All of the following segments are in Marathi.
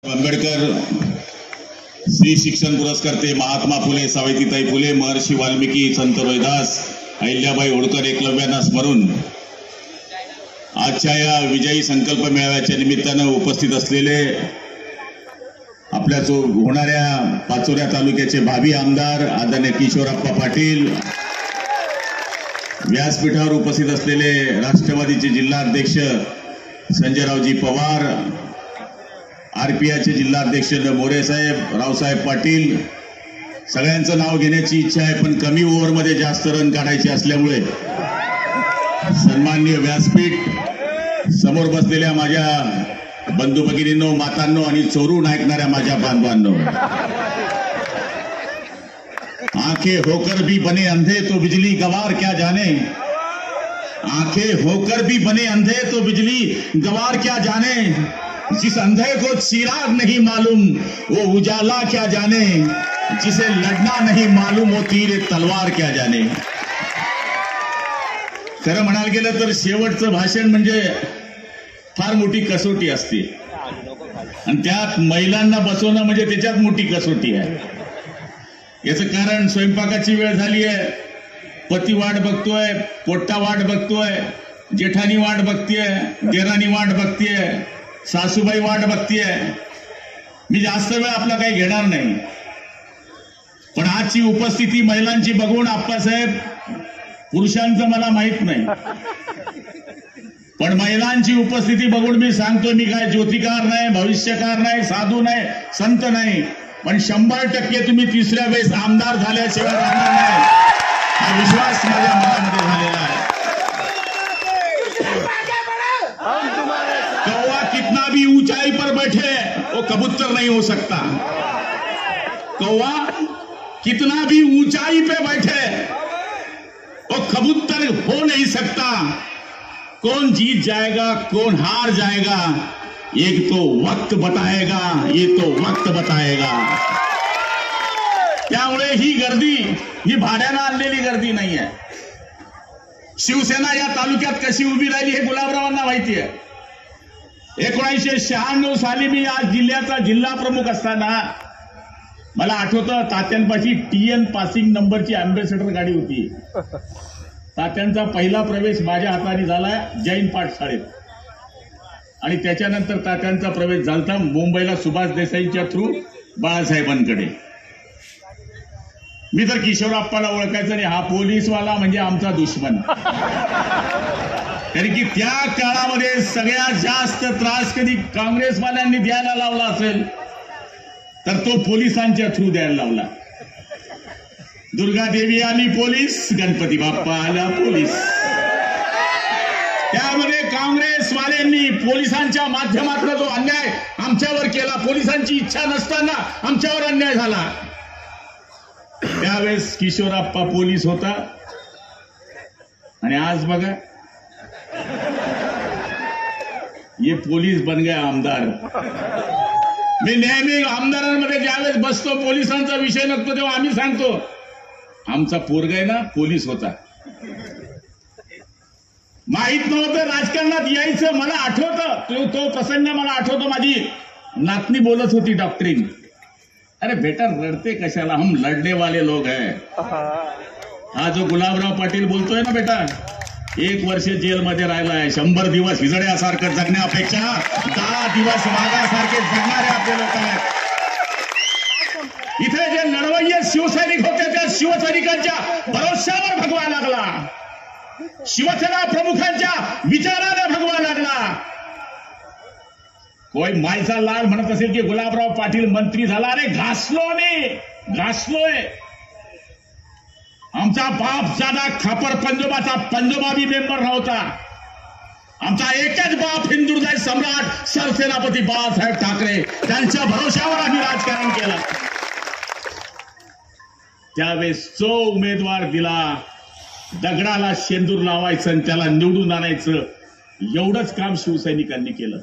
आंबेडकर श्री शिक्षण पुरस्कर्ते महात्मा फुले, सावित्रीबाई फुले, महर्षी वाल्मिकी, संत रोहिदास, अहिल्याबाई होळकर एकलव्यांना स्मरून आजच्या या विजयी संकल्प मेळाव्याच्या निमित्तानं उपस्थित असलेले आपल्या होणाऱ्या पाचोऱ्या तालुक्याचे भावी आमदार आदरणीय किशोरप्पा पाटील, व्यासपीठावर उपस्थित असलेले राष्ट्रवादीचे जिल्हाध्यक्ष संजयरावजी पवार, आरपीआयचे जिल्हाध्यक्ष मोरे साहेब, रावसाहेब पाटील, सगळ्यांचं नाव घेण्याची इच्छा आहे, पण कमी ओव्हरमध्ये जास्त रन काढायचे असल्यामुळे सन्माननीय व्यासपीठ, समोर बसलेल्या माझ्या बंधू भगिनींनो, मातांनो आणि चोरून ऐकणाऱ्या माझ्या बांधवांनो, आंखें होकर भी बने अंधे तो बिजली गवार क्या जाने, आंखें होकर भी बने अंधे तो बिजली गवार क्या जाने, जिस अंधे को चिराग नहीं मालूम वो उजाला क्या जाने, जिसे लढना नहीं मालूम वो तीर तलवार क्या जाने। खरं म्हणायला गेलं तर शेवटचं भाषण म्हणजे फार मोठी कसोटी असते आणि त्यात महिलांना बसवणं म्हणजे त्याच्यात मोठी कसोटी आहे। याचं कारण स्वयंपाकाची वेळ झाली आहे, पती वाट बघतोय, पोट्टा वाट बघतोय, जेठानी वाट बघतीये, देरानी वाट बघतीये, सासूबाई वाट बघतीये। मी जास्त वेळ आपला काही घेणार नाही, पण आजची उपस्थिती महिलांची बघून आप्पासाहेब, पुरुषांचं मला माहित नाही, पण महिलांची उपस्थिती बघून मी सांगतो, मी काय ज्योतिकार नाही, भविष्यकार नाही, साधू नाही, संत नाही, पण 100% तुम्ही तिसऱ्या वेळेस आमदार झाल्याशिवाय राहणार नाही, हा विश्वास माझ्या मनामध्ये झालेला आहे। कौवा कितना भी ऊंचाई पर बैठे वो कबूतर नहीं हो सकता, कौवा कितना भी ऊंचाई पे बैठे वो कबूतर हो नहीं सकता। कौन जीत जाएगा, कौन हार जाएगा, एक तो वक्त बताएगा, ये तो वक्त बताएगा। त्यामुळे ही गर्दी ही भाड्यानं आणलेली गर्दी नाही आहे। शिवसेना या तालुक्यात कशी उभी राहिली हे गुलाबरावांना माहिती आहे। 1996 साली मी आज जिल्ह्याचा जिल्हा प्रमुख असताना मला आठवतं, तात्यांपाशी TN पासिंग नंबरची अँबॅसेडर गाडी होती। तात्यांचा पहिला प्रवेश माझ्या हाताने झालाय जैन पाठशाळेत आणि त्याच्यानंतर तात्यांचा प्रवेश झाला मुंबईला सुभाष देसाईंच्या थ्रू बाळासाहेबांकडे। मी तर किशोरप्पाला ओळखायचं नाही, हा पोलीसवाला म्हणजे आमचा दुश्मन, कारण की त्या काळामध्ये सगळ्यात जास्त त्रास कधी काँग्रेसवाल्यांनी द्यायला लावला असेल तर तो पोलिसांच्या थ्रू द्यायला लावला। दुर्गादेवी आली पोलीस, गणपती बाप्पा आला पोलीस। त्यामध्ये काँग्रेसवाल्यांनी पोलिसांच्या माध्यमातून जो अन्याय आमच्यावर केला, पोलिसांची इच्छा नसताना आमच्यावर अन्याय झाला, त्यावेळेस किशोरप्पा पोलीस होता आणि आज बघा ये पोलीस बन गया आमदार। मी नेहमी आमदारांमध्ये ज्यावेळेस बसतो, पोलिसांचा विषय नसतो तेव्हा आम्ही सांगतो, आमचा पोरगा आहे ना पोलीस होता। माहित नव्हतं राजकारणात यायचं, मला आठवतं तो प्रसंग मला आठवतो, माझी नातनी बोलत होती डॉक्टरीन, अरे बेटा लढते कशाला, हम लढने वाले लोग हैं। हा जो गुलाबराव पाटील बोलतोय ना बेटा, 1 वर्ष जेलमध्ये राहिलाय, 100 दिवस हिजड्यासारखं जगण्यापेक्षा 10 दिवस वाघासारखे जगणारे आपले लोक आहेत। इथे जे लढवय्ये शिवसैनिक होते त्या शिवसैनिकांच्या भरोश्यावर भगवा लागला, शिवसेना प्रमुखांच्या विचाराने भगवा लागला। कोई मायचा लाल म्हणत असेल की गुलाबराव पाटील मंत्री झाला, अरे घासलोय। आमचा बाप जादा खापर पंजोबाचा पंजोबा बी मेंबर नव्हता, आमचा एकच बाप हिंदुहृदय सम्राट सरसेनापती बाळासाहेब ठाकरे, त्यांच्या भरोश्यावर आम्ही राजकारण केलं। त्यावेळेस जो उमेदवार दिला, दगडाला शेंदूर लावायचं आणि त्याला निवडून आणायचं, एवढंच काम शिवसैनिकांनी केलं।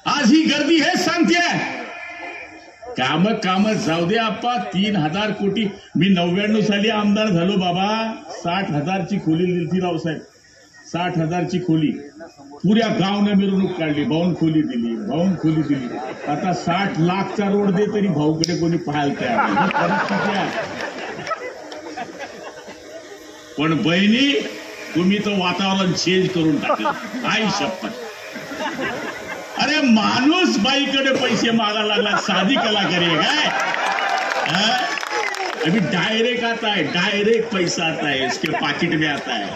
आज ही गर्दी हेच सांगते, काम जाऊ दे आप्पा, 3000 कोटी। मी 99 साली आमदार झालो बाबा, 60,000ची खोली दिली रावसाहेब, 60,000ची खोली, पुऱ्या गावने मिरवणूक काढली, भाऊन खोली दिली, भाऊन खोली दिली. आता 60 लाखचा रोड दे तरी भाऊकडे कोणी पाहायला तयार नाही. परिस्थिती आहे. पण बहिणी, तुम्ही तर वातावरण चेंज करून टाकलं. आई शपथ. अरे माणूस बाईकडे पैसे मागायला लागला, साधी कलाकारी है काय? अभी डायरेक्ट आता है, डायरेक्ट पैसा आता है, इसके पाकिट में आता है.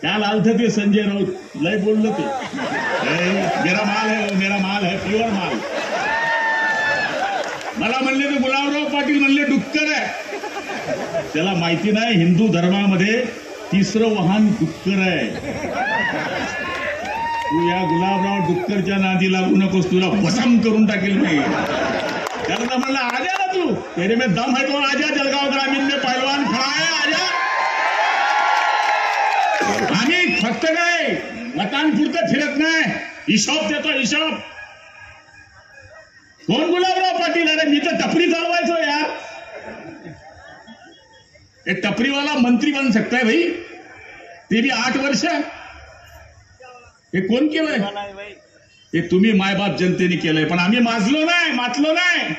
काल आलते ते संजय राऊत, लय बोललो ते, मेरा माल है, मेरा माल है, प्युअर माल. मला म्हणले ते गुलाबराव पाटील म्हणले डुक्कर आहे. त्याला माहिती नाही हिंदू धर्मामध्ये तिसरं वाहन डुक्कर आहे. तू या गुलाबराव डुक्करच्या नादी लागू नकोस, तुला भस्म करून टाकेल मी. त्याला म्हणलं आजा ना तू, तेरे में दम है तो आजा, जळगाव ग्रामीण में पहलवान खड़ा है, आजा. आम्ही फक्त काय मतांपुरतं फिरत नाही, हिशोब देतो हिशोब. कोण गुलाबराव पाटील? अरे मी तर टपरी चालवायचो यार. एक टपरीवाला मंत्री बन सकता है भाई, ते भी 8 वर्ष. हे कोण केलंय? हे तुम्ही मायबाप जनतेने केलंय, पण आम्ही माजलो नाही, मातलो नाही.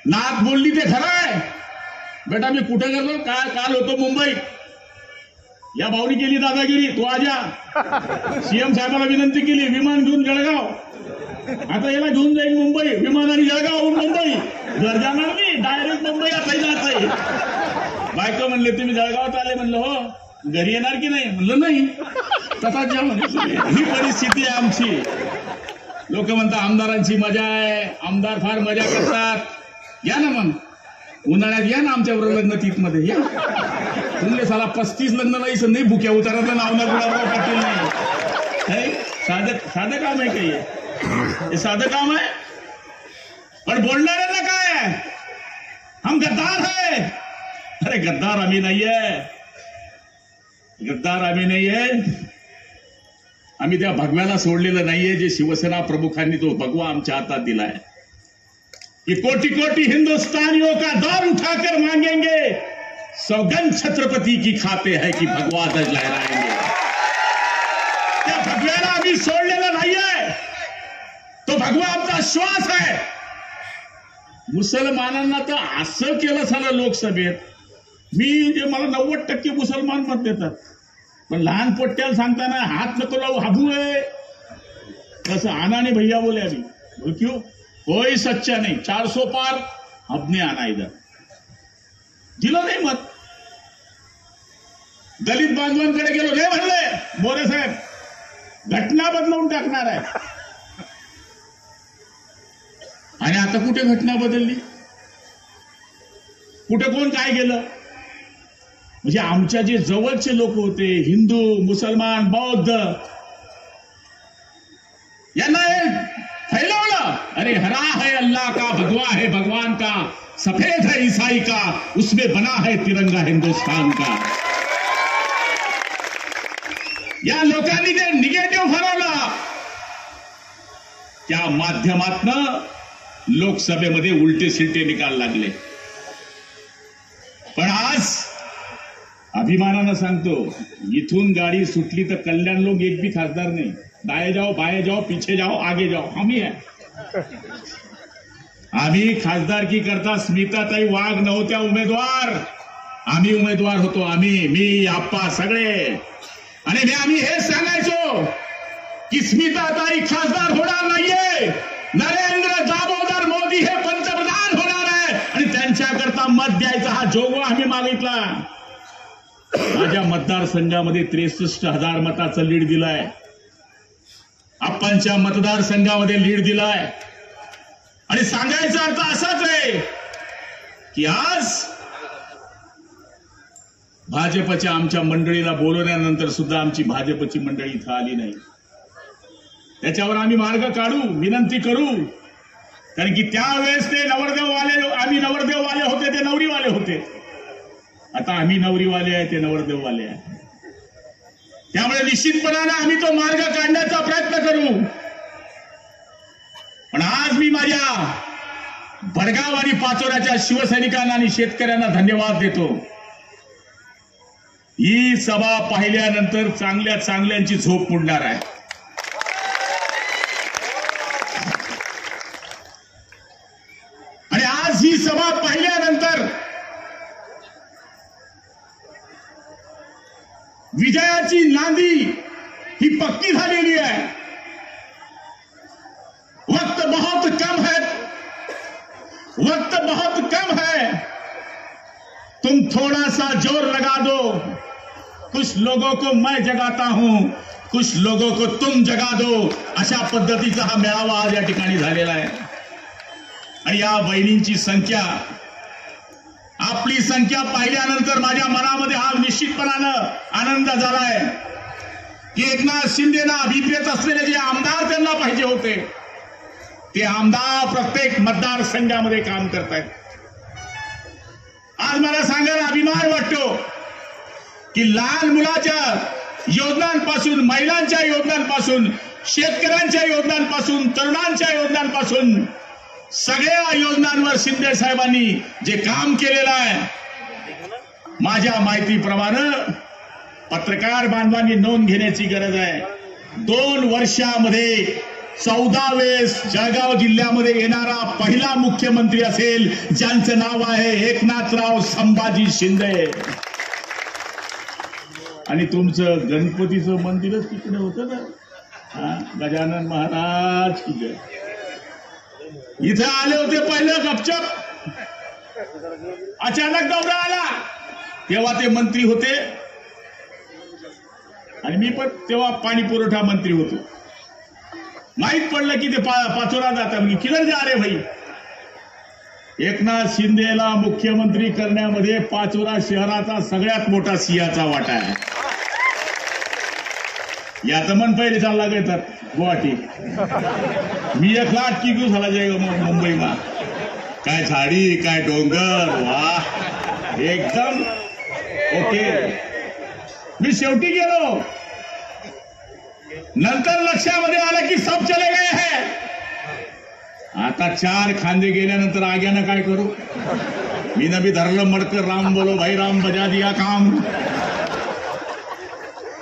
नाक बोलली ते खरं आहे. बेटा मी कुठे गेलो? काल होतो मुंबईत. या भाऊनी केली दादागिरी, तू आजा. सीएम साहेबांना विनंती केली, विमान घेऊन जळगाव. आता याला घेऊन जाईल मुंबई, विमान आणि जळगाव मुंबई. घर जाणार मी, डायरेक्ट मुंबई आता जात आहे. बायको म्हणले तुम्ही जळगावात आले, म्हणलं हो. घरी येणार की नाही? म्हणलं नाही. तसा ज्या ही परिस्थिती आहे आमची. लोक म्हणतात आमदारांची मजा आहे, आमदार फार मजा करतात. या ना मग उन्हाळ्यात या ना आमच्याबरोबर लग्न तीत मध्ये या. तुमले साला 35 लग्न नाही नाही भुक्या उतारातलं नाव ना गुलाबराव पाटील नाही. साधं काम आहे काही, हे साधं काम आहे. पण बोलणाऱ्यांना काय आहे? हम गद्दार है. अरे गद्दार आम्ही नाहीये, गद्दार आम्ही नाहीये. आम्ही त्या भगव्याला सोडलेलं नाहीये, जे शिवसेना प्रमुखांनी तो भगवा आमच्या हातात दिलाय. कि कोटि कोटि हिंदुस्तानियों का दौर उठाकर मांगेंगे, सौगंध छत्रपति की खाते है कि भगवा ध्वज लहराएंगे. त्या भगव्याला आम्ही सोडलेलं नाहीये, तो भगवा आमचा श्वास आहे. मुसलमानांना तर असं केलं झालं लोकसभेत, मी मला 90% मुसलमान मत देतात, पण लहान पोट्याला सांगताना हात नको लावू, हाबू आहे कसं आनाने भैया बोले. अभी बोल क्यों? कोई सच्चा नहीं, 400 पार हमने आना इधर. दिलं नाही मत. दलित बांधवांकडे गेलो, नाही म्हणले मोरे साहेब घटना बदलवून टाकणार आहे. आणि आता कुठे घटना बदलली? कुठे कोण काय गेलं? म्हणजे आमच्या जे जवळचे लोक होते, हिंदू, मुसलमान, बौद्ध, यांना फैलावलं. अरे हरा है अल्लाह का, भगवा है भगवान का, सफेद है ईसाई का, उसमें बना है तिरंगा हिंदुस्तान का. या लोकांनी जे निगेटिव्ह फरवलं, त्या माध्यमातनं लोकसभेमध्ये उलटे सिलटे निकाल लागले. पण आज अभिमानानं सांगतो, इथून गाडी सुटली तर कल्याण लोक एक भी खासदार नाही. दाए जाओ, बाए जाओ, पीछे जाओ, आगे जाओ, आम्ही आहे. आम्ही खासदारकी करता स्मिताताई वाघ नव्हत्या उमेदवार, आम्ही उमेदवार होतो. आम्ही, मी, आप्पा सगळे. आणि आम्ही हेच सांगायचो की स्मिताताई खासदार होणार नाहीये, नरेंद्र दामोदर मोदी हे पंतप्रधान होणार आहे. आणि त्यांच्याकरता मत द्यायचा हा जोगवा आम्ही मागितला. माझ्या मतदारसंघामध्ये 63,000 मताचं लीड दिलाय. आप्पांच्या मतदारसंघामध्ये लीड दिलाय. आणि सांगायचा अर्थ असाच आहे की आज भाजपच्या आमच्या मंडळीला बोलवल्यानंतर सुद्धा आमची भाजपची मंडळी इथं आली नाही. त्याच्यावर आम्ही मार्ग काढू, विनंती करू. कारण की त्यावेळेस ते नवरदेववाले, आम्ही नवरदेववाले होते, ते नवरीवाले होते. आता आम्ही नवरीवाले आहे, ते नवरदेववाले आहे. त्यामुळे निश्चितपणाने आम्ही तो मार्ग काढण्याचा प्रयत्न करू. पण आज मी माझ्या भडगाव आणि पाचोऱ्याच्या शिवसैनिकांना आणि शेतकऱ्यांना धन्यवाद देतो. ही सभा पाहिल्यानंतर चांगल्या चांगल्यांची झोप मोडणार आहे. आणि आज ही सभा पाहिल्यानंतर विजयाची नांदी ही पक्की झालेली आहे. वक्त बहुत कम है, वक्त बहुत कम है. तुम थोड़ा सा जोर लगा दो. कुछ लोगों को मैं जगाता हूं, कुछ लोगों को तुम जगा दो. अशा पद्धतीचा हा मेळावा आज या ठिकाणी झालेला आहे. आणि या बहिणींची संख्या, आपली संख्या पाहिल्यानंतर माझ्या मनामध्ये हा निश्चितपणानं आनंद झालाय की एकनाथ शिंदेना अभिप्रेत असलेले जे आमदार त्यांना पाहिजे होते ते आमदार प्रत्येक मतदारसंघामध्ये काम करतायत. आज मला सांगायला अभिमान वाटतो की लहान मुलाच्या योजनांपासून, महिलांच्या योजनांपासून, शेतकऱ्यांच्या योजनांपासून, तरुणांच्या योजनांपासून सगळ्या योजनांवर शिंदे साहेबांनी जे काम केलेलं आहे, माझ्या माहितीप्रमाणे पत्रकार बांधवांनी नोंद घेण्याची गरज आहे. 2 वर्षामध्ये 14 वेळेस जळगाव जिल्ह्यामध्ये येणारा पहिला मुख्यमंत्री असेल ज्यांचं नाव आहे एकनाथराव संभाजी शिंदे. आणि तुमचं गणपतीचं मंदिरच तिकडे होतं ना, गजानन महाराज की जय. इथे आले होते पहिलं गपचप, अचानक दौरा आला. तेव्हा ते मंत्री होते आणि मी पण तेव्हा पाणी पुरवठा मंत्री होतो. माहित पडलं की ते पाचोरा जातात. म्हणजे किधर जा रे भाई. एकनाथ शिंदेला मुख्यमंत्री करण्यामध्ये पाचोरा शहराचा सगळ्यात मोठा सिंहाचा वाटा आहे. या तर मन पहिले चालला गए गुवाहाटी. मी 1 लाख की क्यों चला जाएगा मुंबई में. काय झाडी, काय डोंगर, वाह एकदम ओके. मी शेवटी गेलो, नंतर लक्षामध्ये आलं की सब चले गए हैं. आता 4 खांदे गेल्यानंतर आग्यानं काय करू. मी ना भी धरलं मडकर, राम बोलो भाई राम, बजा दिया काम.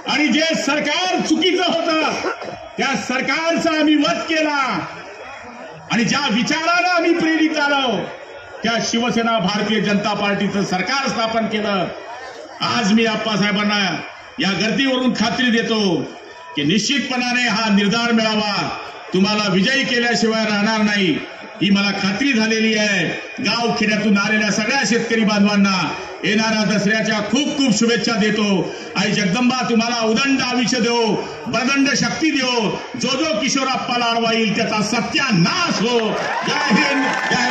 आणि जे सरकार चुकीचं होतं त्या सरकारचा आम्ही वध केला आणि ज्या विचाराला आम्ही प्रेरित आलो त्या शिवसेना भारतीय जनता पार्टीचं सरकार स्थापन केलं. आज मी आप्पासाहेबांना या गर्दीवरून खात्री देतो की निश्चितपणाने हा निर्धार मेळावा तुम्हाला विजयी केल्याशिवाय राहणार नाही, ही मला खात्री झालेली आहे. गाव खेड्यातून आलेल्या सगळ्या शेतकरी बांधवांना येणाऱ्या दसऱ्याच्या खूप खूप शुभेच्छा देतो. आई जगदंबा तुम्हाला उदंड आयुष्य देव, प्रदंड शक्ती देव. जो जो किशोर आप्पाला अडवा येईल त्याचा सत्यानाश हो. जय हिंद, जय